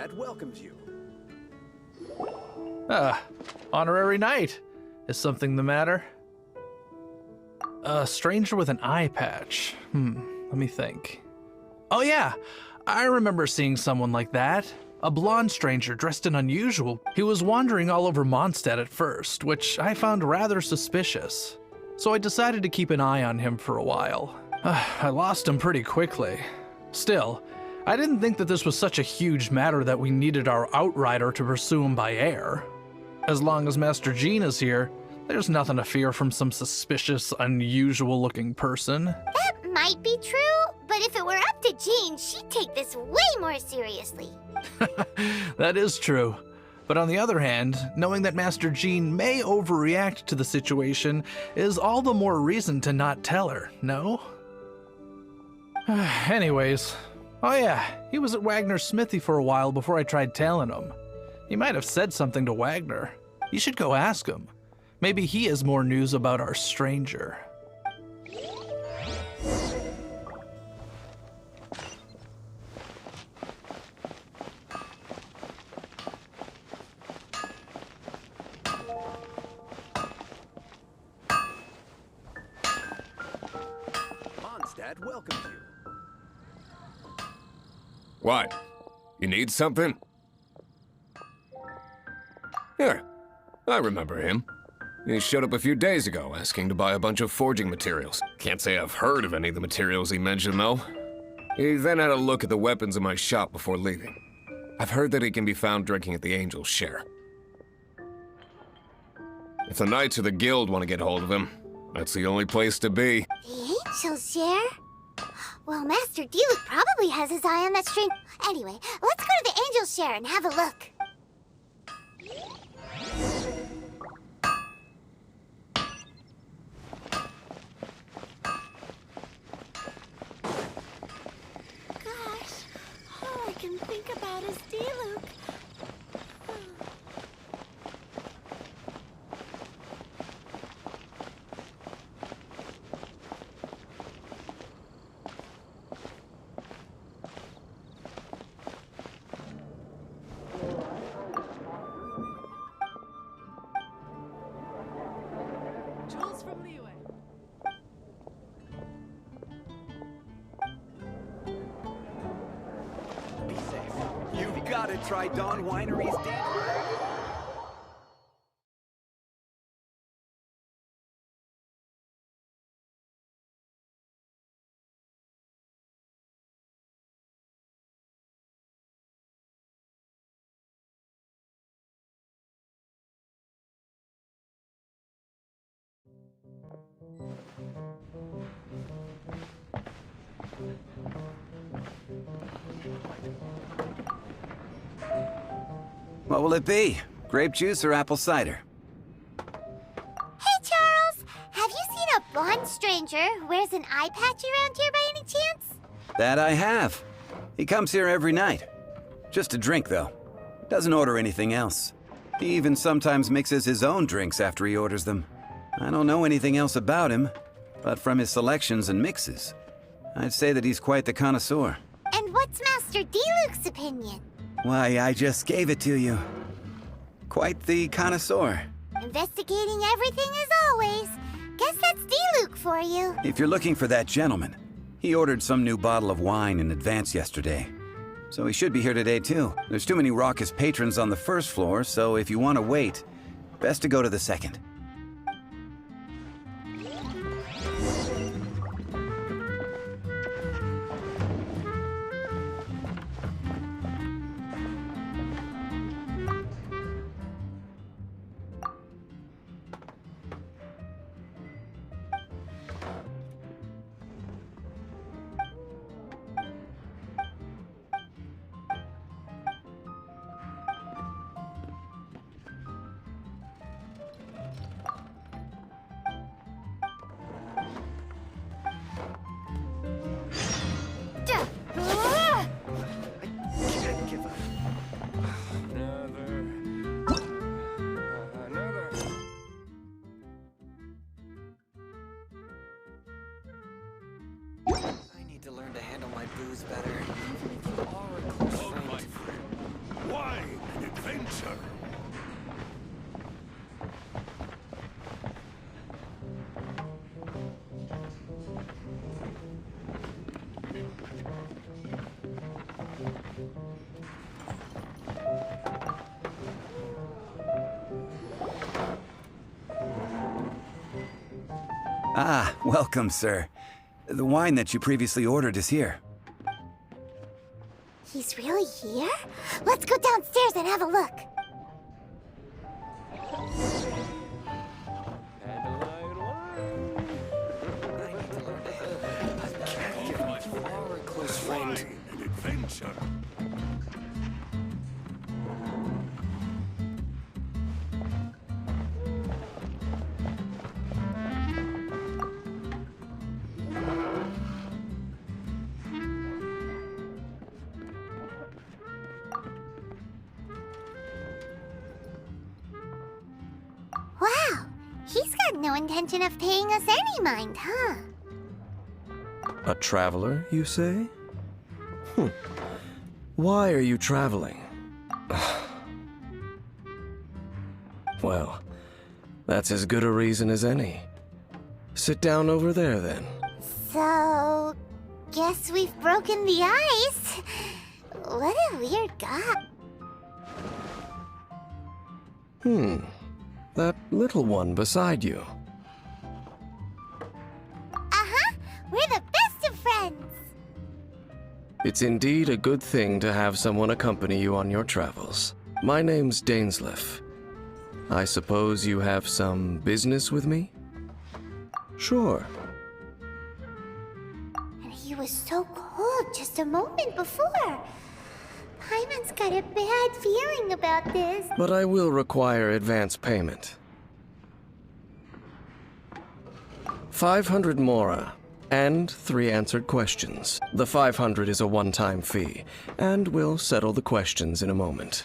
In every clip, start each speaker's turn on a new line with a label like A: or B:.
A: Mondstadt welcomes you.
B: Honorary knight. Is something the matter? A stranger with an eye patch. Let me think. Oh yeah, I remember seeing someone like that. A blonde stranger dressed in unusual. He was wandering all over Mondstadt at first, which I found rather suspicious. So I decided to keep an eye on him for a while. I lost him pretty quickly. Still, I didn't think that this was such a huge matter that we needed our outrider to pursue him by air. As long as Master Jean is here, there's nothing to fear from some suspicious, unusual-looking person.
C: That might be true, but if it were up to Jean, she'd take this way more seriously.
B: That is true. But on the other hand, knowing that Master Jean may overreact to the situation is all the more reason to not tell her, no? Anyways, oh yeah, he was at Wagner's smithy for a while before I tried tailing him. He might have said something to Wagner. You should go ask him. Maybe he has more news about our stranger.
A: Mondstadt welcomes you.
D: What? You need something? Here, I remember him. He showed up a few days ago, asking to buy a bunch of forging materials. Can't say I've heard of any of the materials he mentioned, though. He then had a look at the weapons in my shop before leaving. I've heard that he can be found drinking at the Angel's Share. If the Knights or the Guild want to get hold of him, that's the only place to be.
C: The Angel's Share? Well, Master Diluc probably has his eye on that string. Anyway, let's go to the Angel's Share and have a look. Gosh, all I can think about is Diluc.
A: Be safe. You've got to try Dawn Winery's Dainsleif.
E: What will it be? Grape juice or apple cider?
C: Hey, Charles! Have you seen a blonde stranger who wears an eye patch around here by any chance?
E: That I have. He comes here every night. Just a drink, though. Doesn't order anything else. He even sometimes mixes his own drinks after he orders them. I don't know anything else about him, but from his selections and mixes, I'd say that he's quite the connoisseur.
C: And what's Master Diluc's opinion?
E: Why, I just gave it to you. Quite the connoisseur.
C: Investigating everything as always. Guess that's Diluc for you.
E: If you're looking for that gentleman, he ordered some new bottle of wine in advance yesterday. So he should be here today too. There's too many raucous patrons on the first floor, so if you want to wait, best to go to the second.
F: I need to learn to handle my booze better. You are a close friend.
E: Ah, welcome, sir. The wine that you previously ordered is here.
C: He's really here? Let's go downstairs and have a look.
D: Close friend.
A: An adventure.
C: Wow, he's got no intention of paying us any mind, huh?
F: A traveler, you say? Why are you traveling? Well, that's as good a reason as any. Sit down over there, then.
C: So, guess we've broken the ice. What a weird guy.
F: That little one beside you.
C: Uh-huh, we're the best of friends.
F: It's indeed a good thing to have someone accompany you on your travels. My name's Dainsleif. I suppose you have some business with me? Sure.
C: And he was so cold just a moment before. Paimon's got a bad feeling about this.
F: But I will require advance payment. 500 mora, and 3 answered questions. The 500 is a one-time fee, and we'll settle the questions in a moment.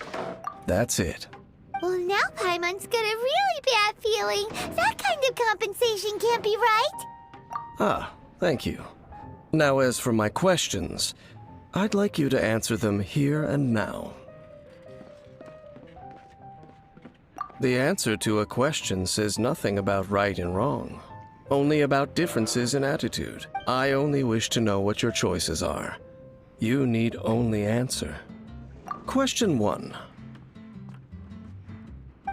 F: That's it.
C: Well, now Paimon's got a really bad feeling. That kind of compensation can't be right.
F: Ah, thank you. Now, as for my questions, I'd like you to answer them here and now. The answer to a question says nothing about right and wrong, only about differences in attitude. I only wish to know what your choices are. You need only answer. Question 1.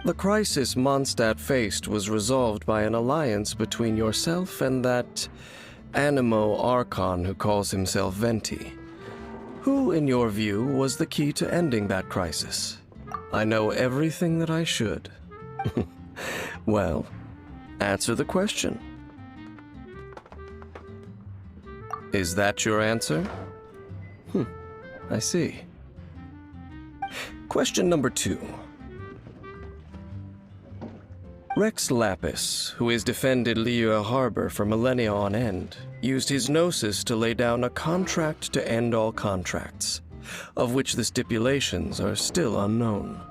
F: The crisis Mondstadt faced was resolved by an alliance between yourself and that Animo Archon who calls himself Venti. Who, in your view, was the key to ending that crisis? I know everything that I should. Well, answer the question. Is that your answer? I see. Question number 2. Rex Lapis, who has defended Liyue Harbor for millennia on end, used his gnosis to lay down a contract to end all contracts, of which the stipulations are still unknown.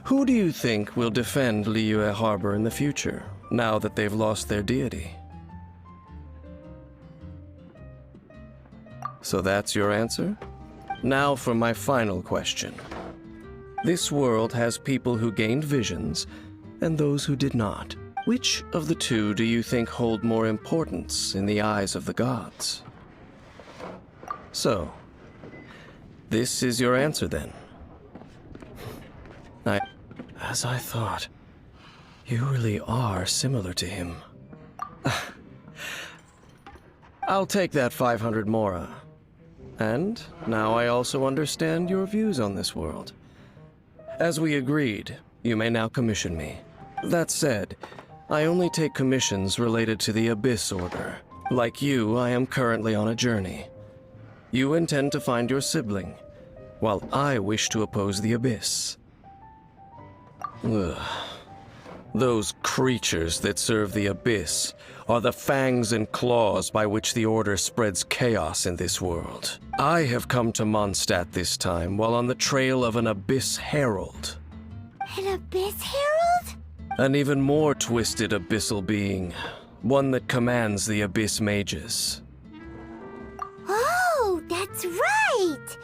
F: Who do you think will defend Liyue Harbor in the future, now that they've lost their deity? So that's your answer? Now for my final question. This world has people who gained visions, and those who did not. Which of the two do you think hold more importance in the eyes of the gods? So, this is your answer then. As I thought, you really are similar to him. I'll take that 500 mora. And now I also understand your views on this world. As we agreed, you may now commission me. That said, I only take commissions related to the Abyss Order. Like you, I am currently on a journey. You intend to find your sibling, while I wish to oppose the Abyss. Ugh. Those creatures that serve the Abyss are the fangs and claws by which the Order spreads chaos in this world. I have come to Mondstadt this time while on the trail of an Abyss Herald.
C: An Abyss Herald?
F: An even more twisted abyssal being, one that commands the Abyss Mages.
C: Oh, that's right!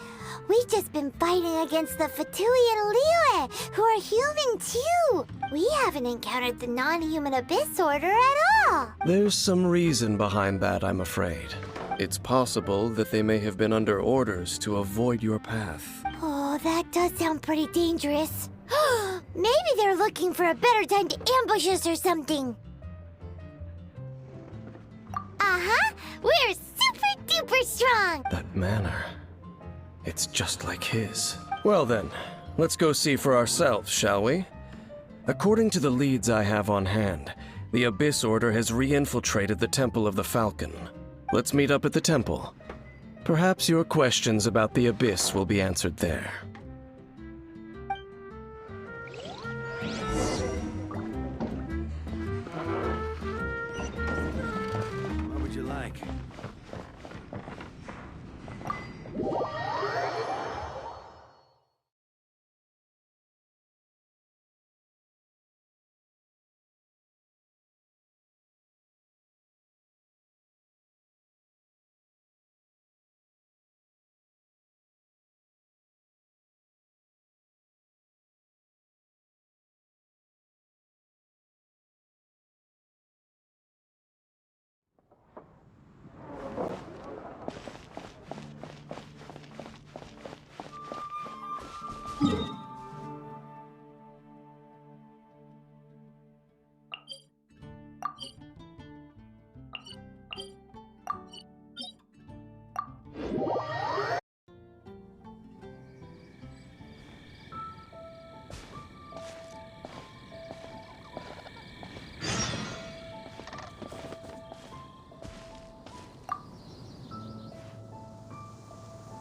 C: We've just been fighting against the Fatui and Liyue, who are human too! We haven't encountered the non-human Abyss Order at all!
F: There's some reason behind that, I'm afraid. It's possible that they may have been under orders to avoid your path.
C: Oh, that does sound pretty dangerous. Maybe they're looking for a better time to ambush us or something. Uh-huh. We're super duper strong.
F: That manner. It's just like his. Well then, let's go see for ourselves, shall we? According to the leads I have on hand, the Abyss Order has re-infiltrated the Temple of the Falcon. Let's meet up at the temple. Perhaps your questions about the Abyss will be answered there.
E: What would you like?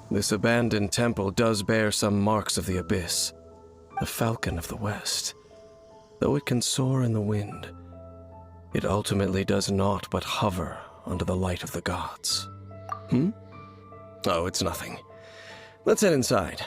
F: This abandoned temple does bear some marks of the Abyss, the Falcon of the West. Though it can soar in the wind, it ultimately does naught but hover under the light of the gods. Oh, it's nothing. Let's head inside.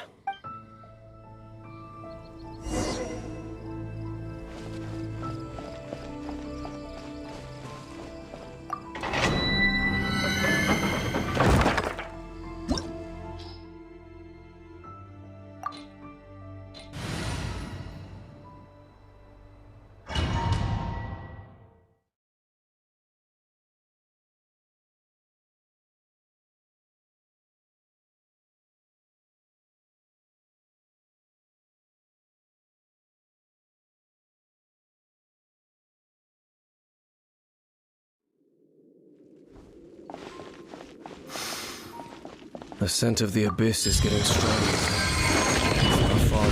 F: The scent of the Abyss is getting stronger. It's not far.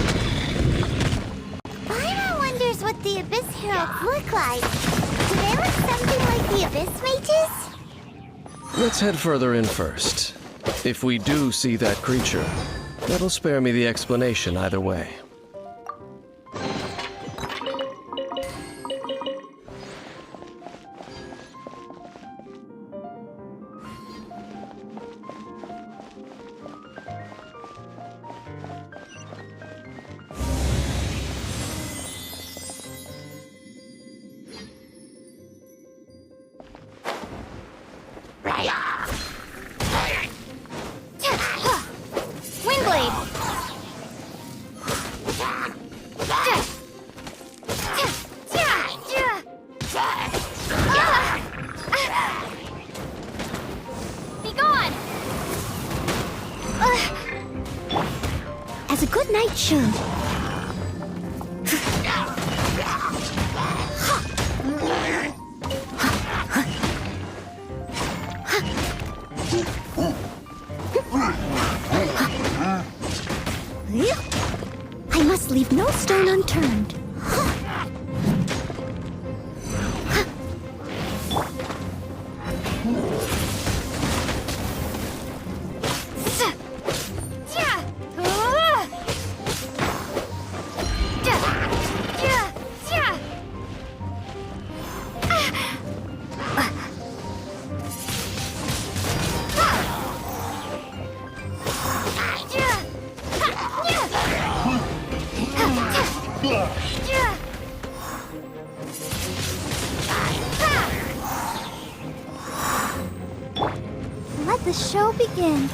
C: Myra wonders what the Abyss Heralds look like. Do they look something like the Abyss Mages?
F: Let's head further in first. If we do see that creature, that'll spare me the explanation either way.
C: Windblade! Be gone! As a good knight should. I must leave no stone unturned. Let the show begin.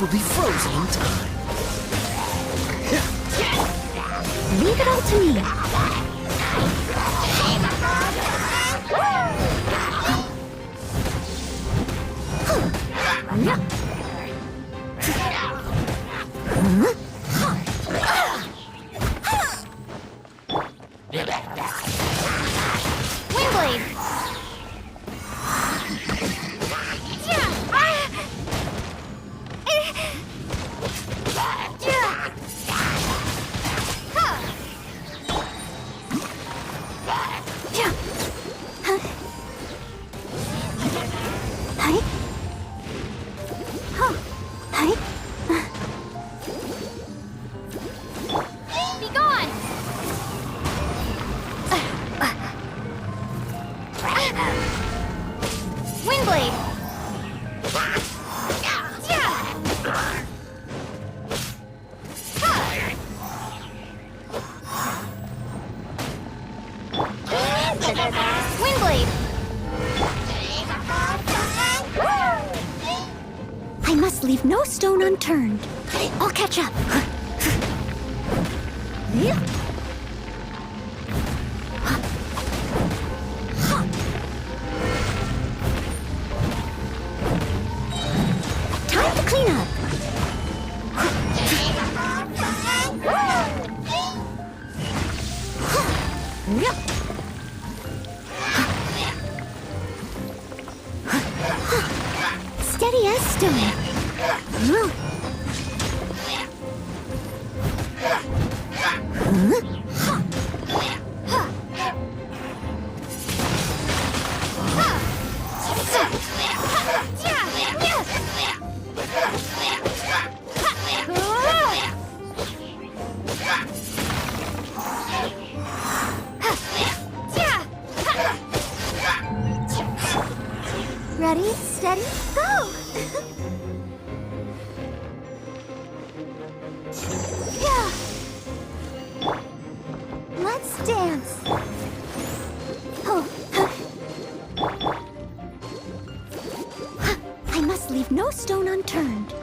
G: will be frozen in time.
C: Leave it all to me. Windblade! Be gone! Windblade! Windblade! I must leave no stone unturned. I'll catch up. Time to clean up. Steady as stone. Ready, steady, go! Yeah. Let's dance. Oh. I must leave no stone unturned.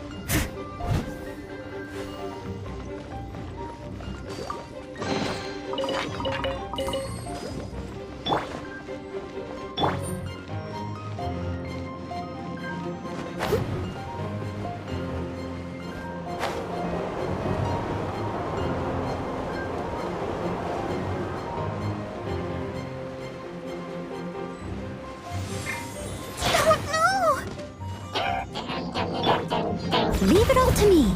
C: Leave it all to me.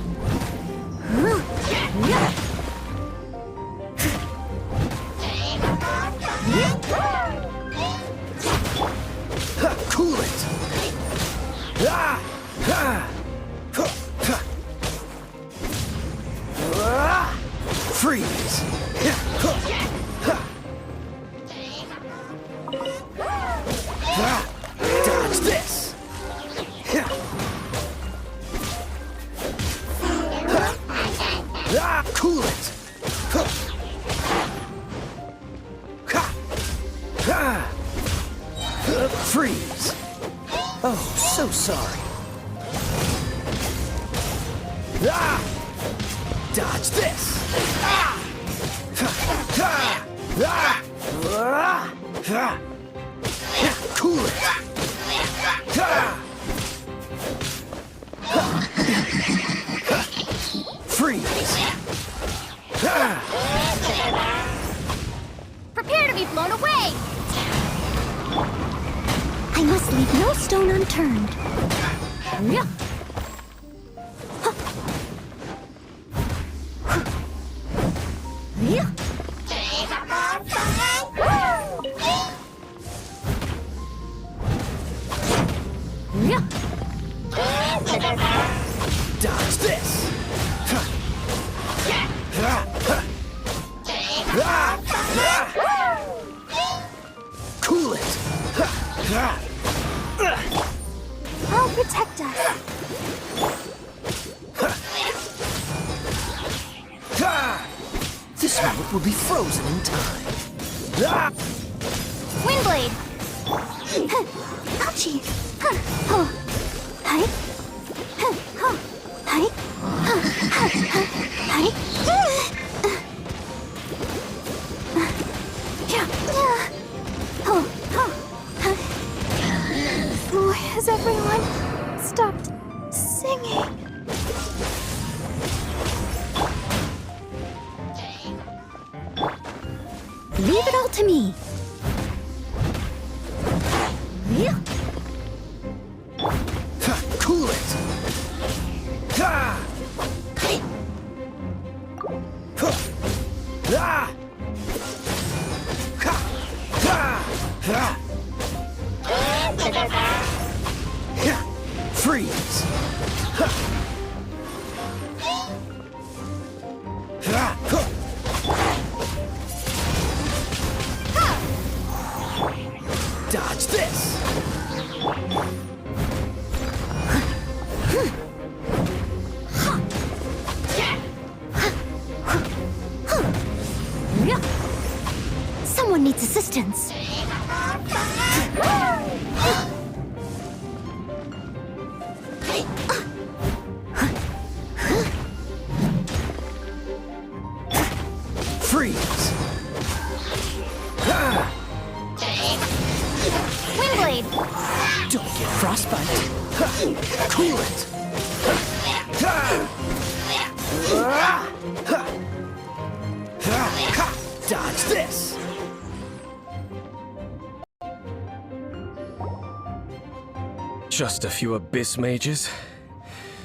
G: Cool it! Freeze! Dodge this! Cool it! Freeze! Oh, so sorry. Dodge this! Cool it! Freeze!
C: Prepare to be blown away! I must leave no stone unturned.
G: Dodge this! Cool it!
C: I'll protect us.
G: This world will be frozen in time.
C: Windblade! Ouchie! Oh. Hi. Oh. Hi. Why has everyone stopped singing? Leave it all to me.
G: Cool it! Freeze! Dodge this!
C: Someone needs assistance.
G: Freeze!
C: Windblade!
G: Don't get frostbite! Cool it! Dodge this!
F: Just a few abyss mages?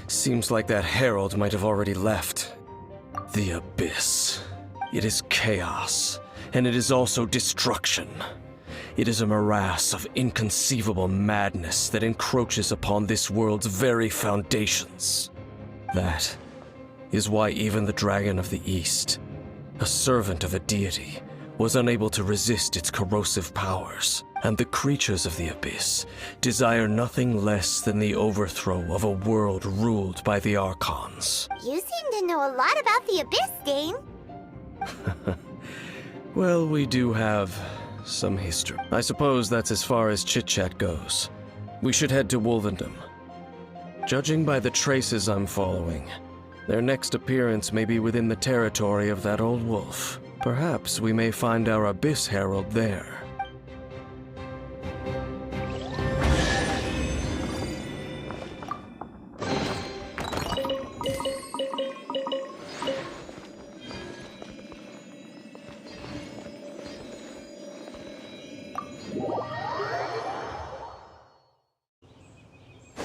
F: Seems like that herald might have already left. The abyss. It is chaos, and it is also destruction. It is a morass of inconceivable madness that encroaches upon this world's very foundations. That is why even the Dragon of the East, a servant of a deity, was unable to resist its corrosive powers, and the creatures of the abyss desire nothing less than the overthrow of a world ruled by the Archons.
C: You seem to know a lot about the Abyss, Dane.
F: Well, we do have some history. I suppose that's as far as chit-chat goes. We should head to Wolvendom. Judging by the traces I'm following, their next appearance may be within the territory of that old wolf. Perhaps we may find our Abyss Herald there.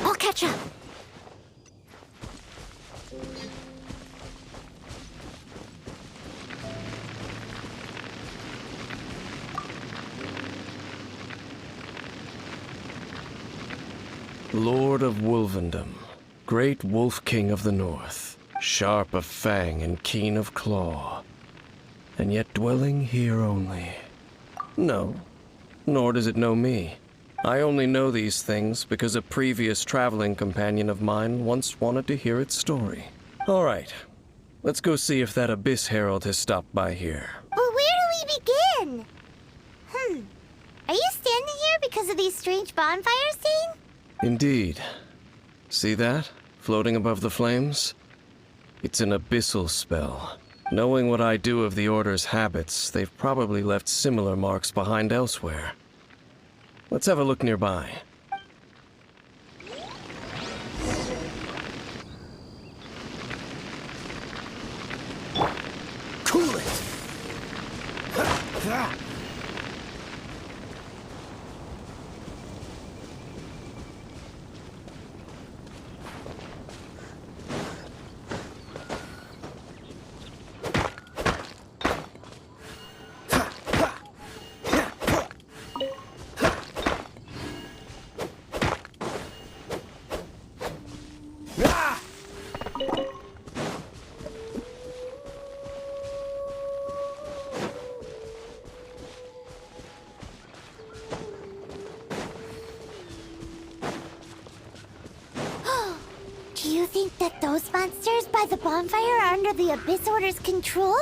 C: I'll catch up.
F: Lord of Wolvendom, great Wolf King of the North, sharp of fang and keen of claw, and yet dwelling here only. No, nor does it know me. I only know these things because a previous traveling companion of mine once wanted to hear its story. All right, let's go see if that Abyss Herald has stopped by here.
C: But where do we begin? Are you standing here because of these strange bonfires, Dane?
F: Indeed. See that? Floating above the flames? It's an abyssal spell. Knowing what I do of the Order's habits, they've probably left similar marks behind elsewhere. Let's have a look nearby.
G: Cool it!
C: Do you think that those monsters by the bonfire are under the Abyss Order's control?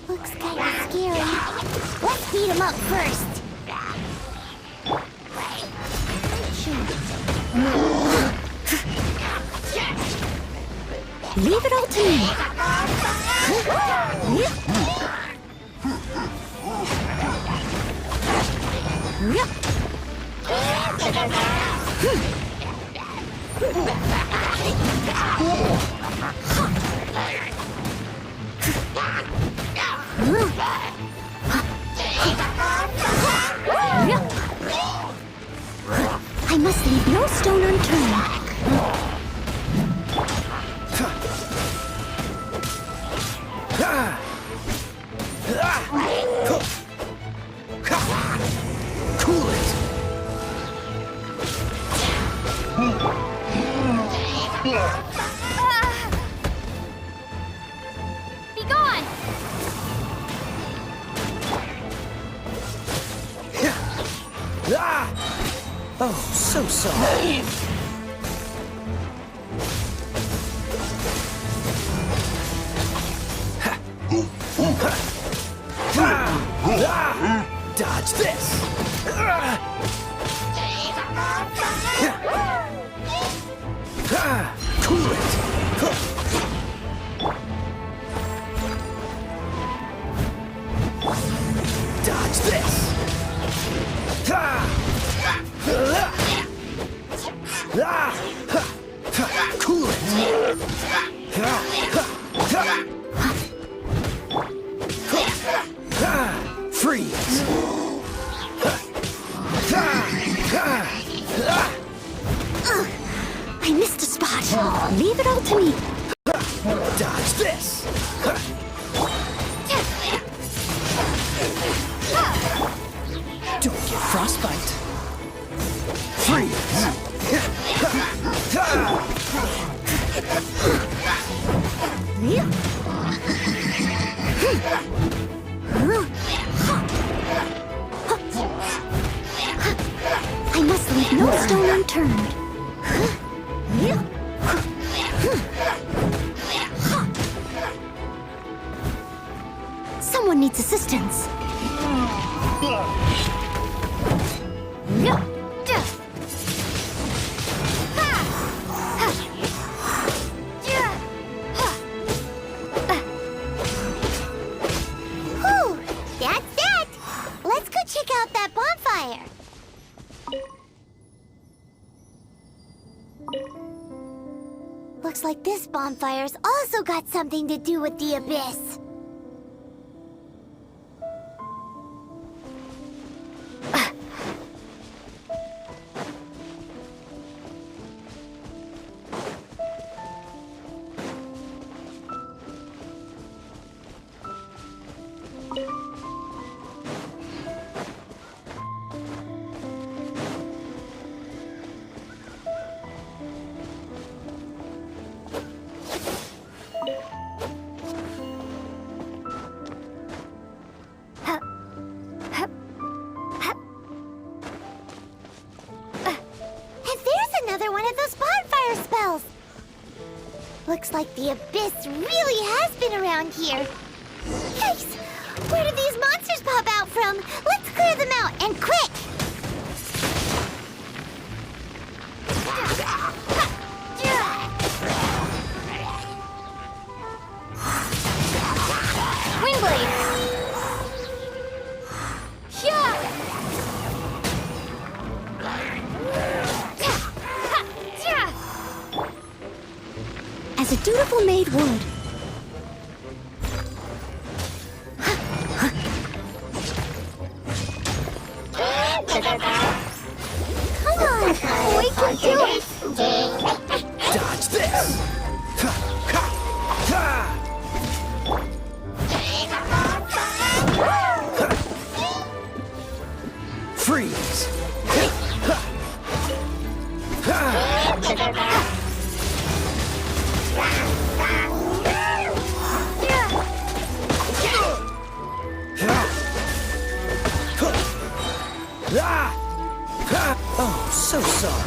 C: Looks kinda scary. Let's beat them up first. Leave it all to me. I must leave no stone unturned.
G: Cool it.
C: Be gone!
G: Oh, so sorry. Dodge this. Cool it. Dodge this. Cool it. Freeze.
C: I missed a spot. Leave it all to me.
G: Dodge this. Don't get frostbite. Freeze.
C: I must leave no stone unturned. Someone needs assistance. Whew, that's that. Let's go check out that bonfire. Looks like this bonfire's also got something to do with the abyss. Looks like the abyss really has been around here. Yikes! Where did these monsters pop out from? Let's clear them out, and quick! Wingblade! As a dutiful maid would. Come on, we can do it!
G: Dodge this. Freeze. Oh, so sorry.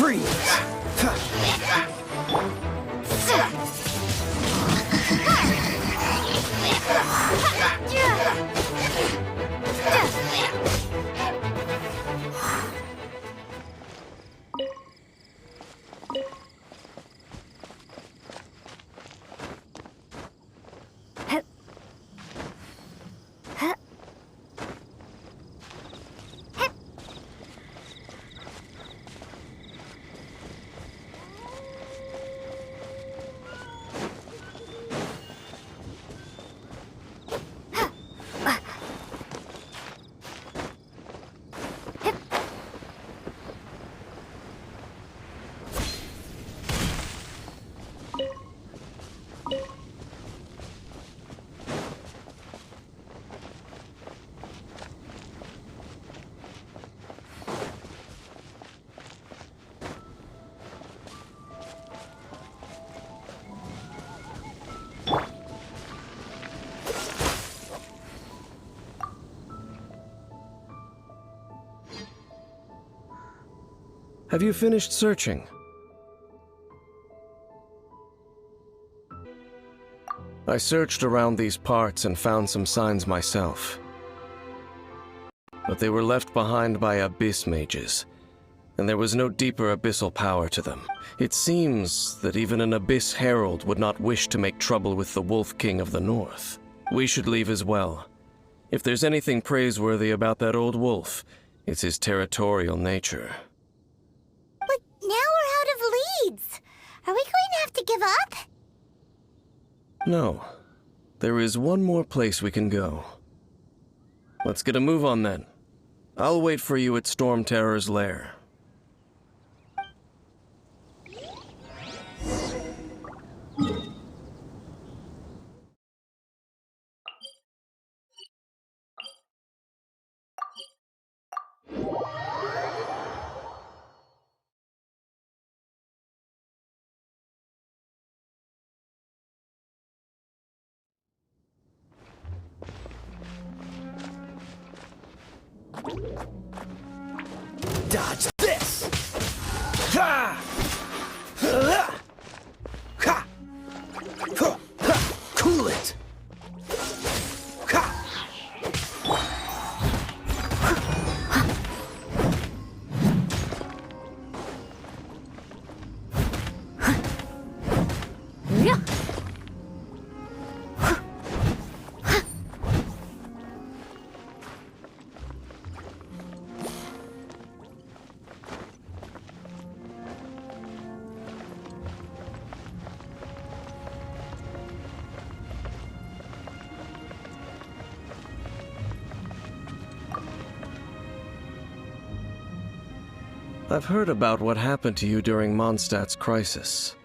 G: Freeze!
F: Have you finished searching? I searched around these parts and found some signs myself. But they were left behind by abyss mages, and there was no deeper abyssal power to them. It seems that even an abyss herald would not wish to make trouble with the Wolf King of the North. We should leave as well. If there's anything praiseworthy about that old wolf, it's his territorial nature.
C: But now we're out of leads. Are we going to have to give up?
F: No. There is one more place we can go. Let's get a move on then. I'll wait for you at Storm Terror's lair.
G: Dodge this! Ha! Ha! Ha! Ha! Cool it! Ha!
F: I've heard about what happened to you during Mondstadt's crisis.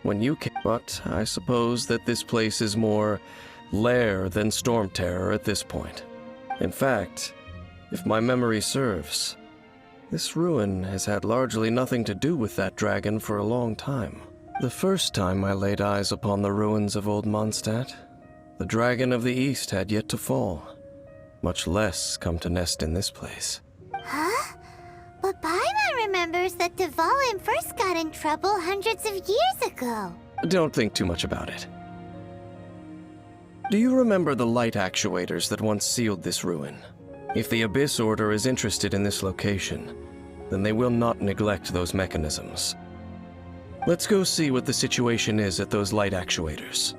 F: When you came, but I suppose that this place is more lair than Storm Terror at this point. In fact, if my memory serves, this ruin has had largely nothing to do with that dragon for a long time. The first time I laid eyes upon the ruins of old Mondstadt, the dragon of the East had yet to fall, much less come to nest in this place.
C: Huh? But Paimon remembers that Dvalin first got in trouble hundreds of years ago.
F: Don't think too much about it. Do you remember the light actuators that once sealed this ruin? If the Abyss Order is interested in this location, then they will not neglect those mechanisms. Let's go see what the situation is at those light actuators.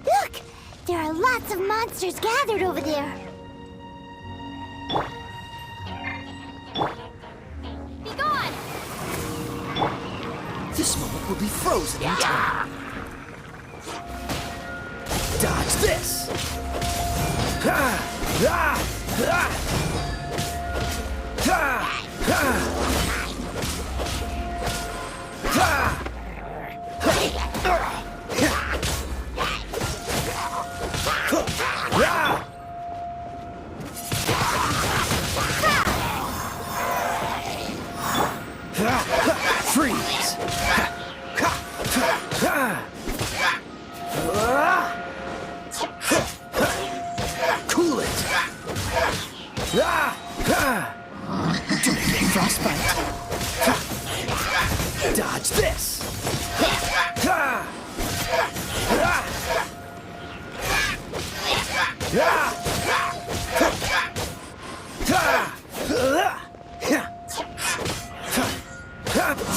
C: Look! There are lots of monsters gathered over there. Be gone!
G: This moment will be frozen in time. Dodge this! Ha! Ah! Ah! Ha! Ha! Ha! Freeze! Cool it! Don't get frostbite! Dodge this!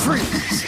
G: Freeze!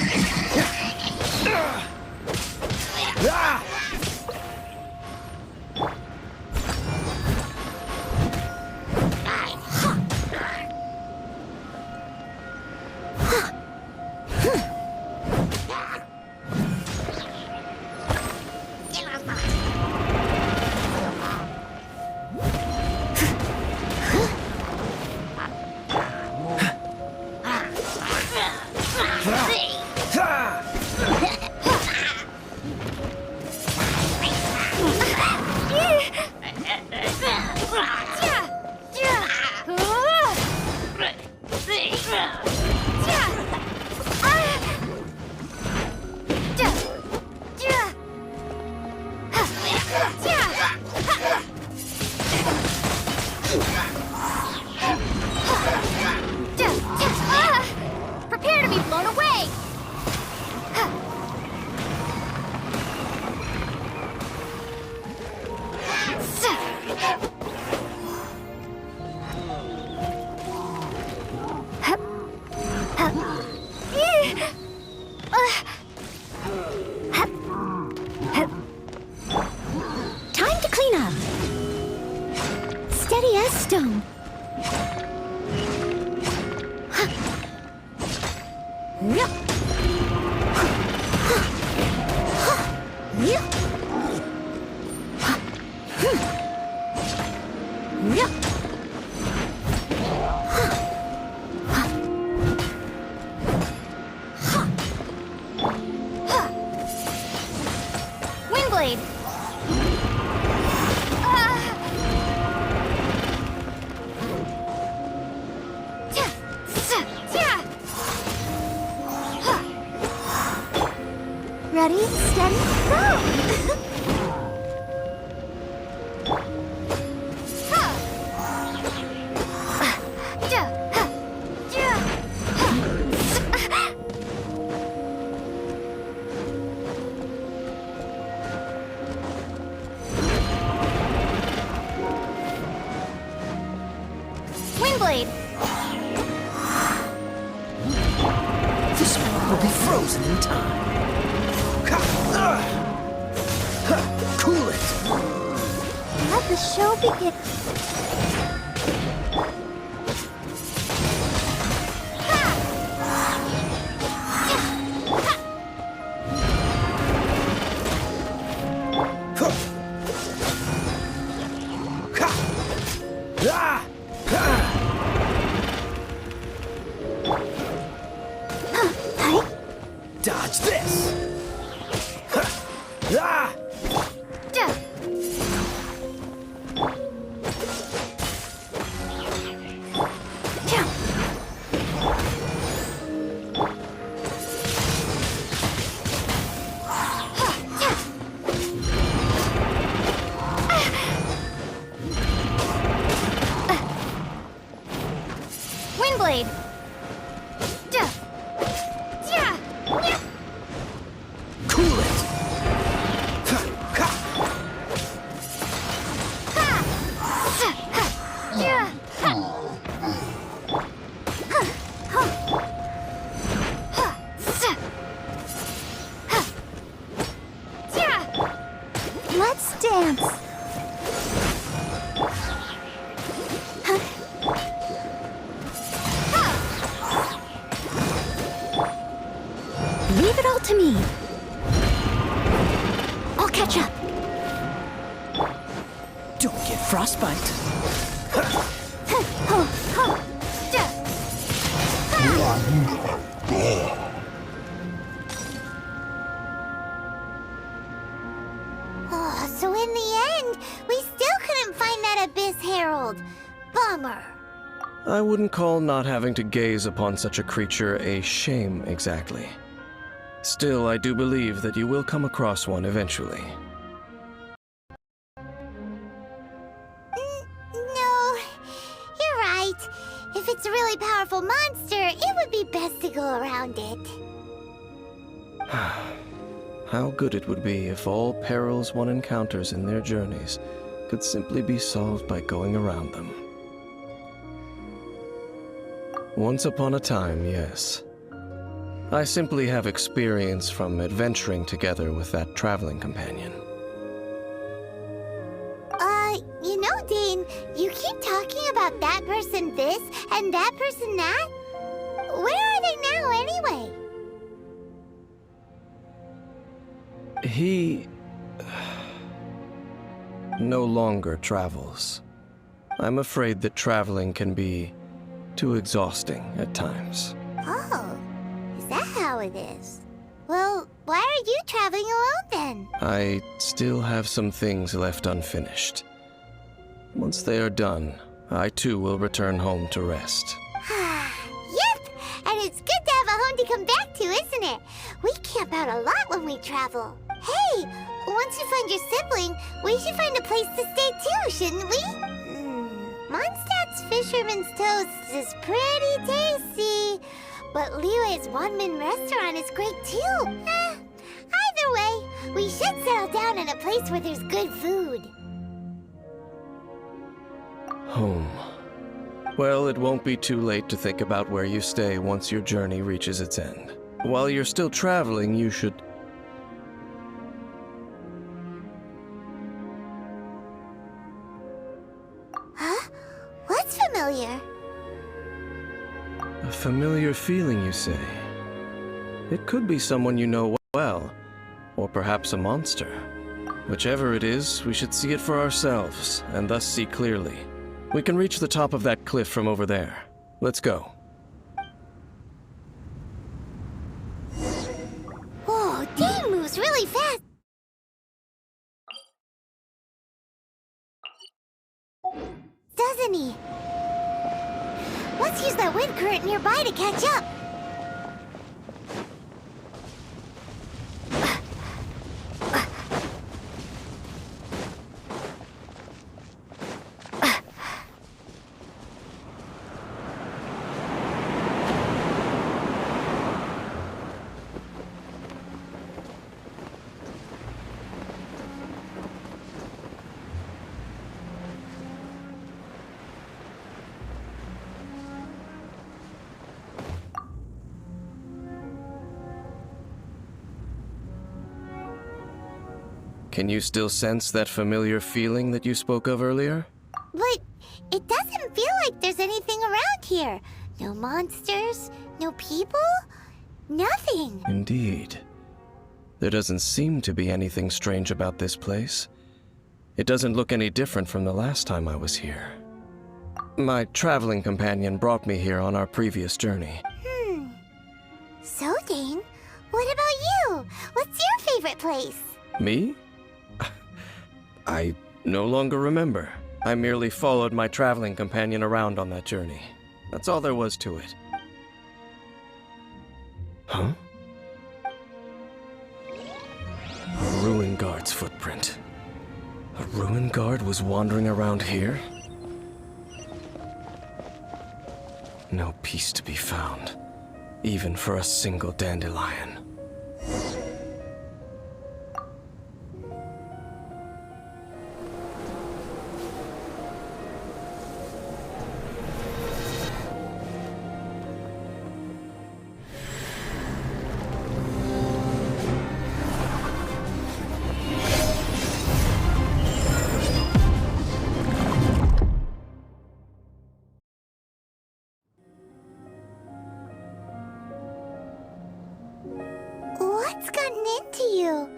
C: Prepare to be blown away! Time to clean up. Steady as stone. Yep. Yep. Yep. Windblade. Ready, steady, go! Windblade!
G: This one will be frozen in time. Cool it!
C: Let the show begin.
G: Dodge this!
C: Windblade!
G: Cool it!
C: Let's dance. Leave it all to me. I'll catch up.
G: frostbite.
C: Oh, so in the end, we still couldn't find that Abyss Herald. Bummer.
F: I wouldn't call not having to gaze upon such a creature a shame exactly. Still, I do believe that you will come across one eventually.
C: No, you're right. If it's a really powerful monster, it would be best to go around it.
F: How good it would be if all perils one encounters in their journeys could simply be solved by going around them. Once upon a time, yes. I simply have experience from adventuring together with that traveling companion.
C: You know, Dane, you keep talking about that person this and that person that. Where are they now, anyway?
F: He no longer travels. I'm afraid that traveling can be too exhausting at times.
C: Oh, is that how it is? Well, why are you traveling alone then?
F: I still have some things left unfinished. Once they are done, I too will return home to rest.
C: Yep, and it's good to have a home to come back to, isn't it? We camp out a lot when we travel. Hey, once you find your sibling, we should find a place to stay too, shouldn't we? Mondstadt's Fisherman's Toast is pretty tasty, but Liyue's one-man restaurant is great too. Either way, we should settle down in a place where there's good food.
F: Home. Well, it won't be too late to think about where you stay once your journey reaches its end. While you're still traveling, you should...
C: Huh? What's familiar?
F: A familiar feeling, you say? It could be someone you know well, or perhaps a monster. Whichever it is, we should see it for ourselves, and thus see clearly. We can reach the top of that cliff from over there. Let's go.
C: Whoa, Dane moves really fast. Doesn't he? Let's use that wind current nearby to catch up.
F: Can you still sense that familiar feeling that you spoke of earlier?
C: But it doesn't feel like there's anything around here. No monsters, no people, nothing.
F: Indeed. There doesn't seem to be anything strange about this place. It doesn't look any different from the last time I was here. My traveling companion brought me here on our previous journey.
C: So, Dane, what about you? What's your favorite place?
F: Me? I no longer remember. I merely followed my traveling companion around on that journey. That's all there was to it. Huh? A ruin guard's footprint. A ruin guard was wandering around here? No peace to be found, even for a single dandelion.
C: What's gotten into you?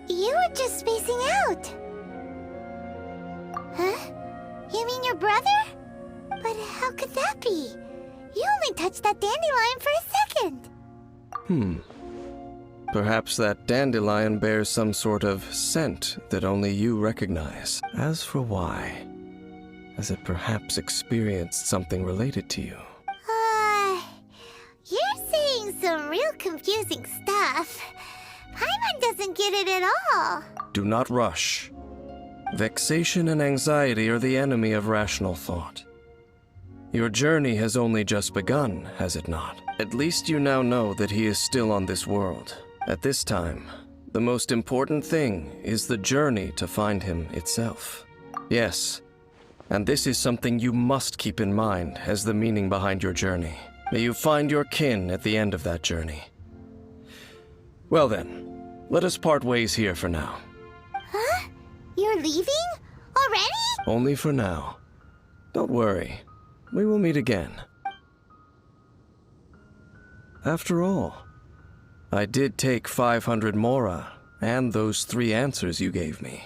C: You were just spacing out. Huh? your brother? But how could that be? You only touched that dandelion for a second.
F: Perhaps that dandelion bears some sort of scent that only you recognize. As for why, has it perhaps experienced something related to you?
C: You're saying some real confusing stuff. Paimon doesn't get it at all.
F: Do not rush. Vexation and anxiety are the enemy of rational thought. Your journey has only just begun, has it not? At least you now know that he is still on this world. At this time, the most important thing is the journey to find him itself. Yes, and this is something you must keep in mind as the meaning behind your journey. May you find your kin at the end of that journey. Well then, let us part ways here for now.
C: Huh? You're leaving? Already?
F: Only for now. Don't worry, we will meet again. After all, I did take 500 mora and those 3 answers you gave me.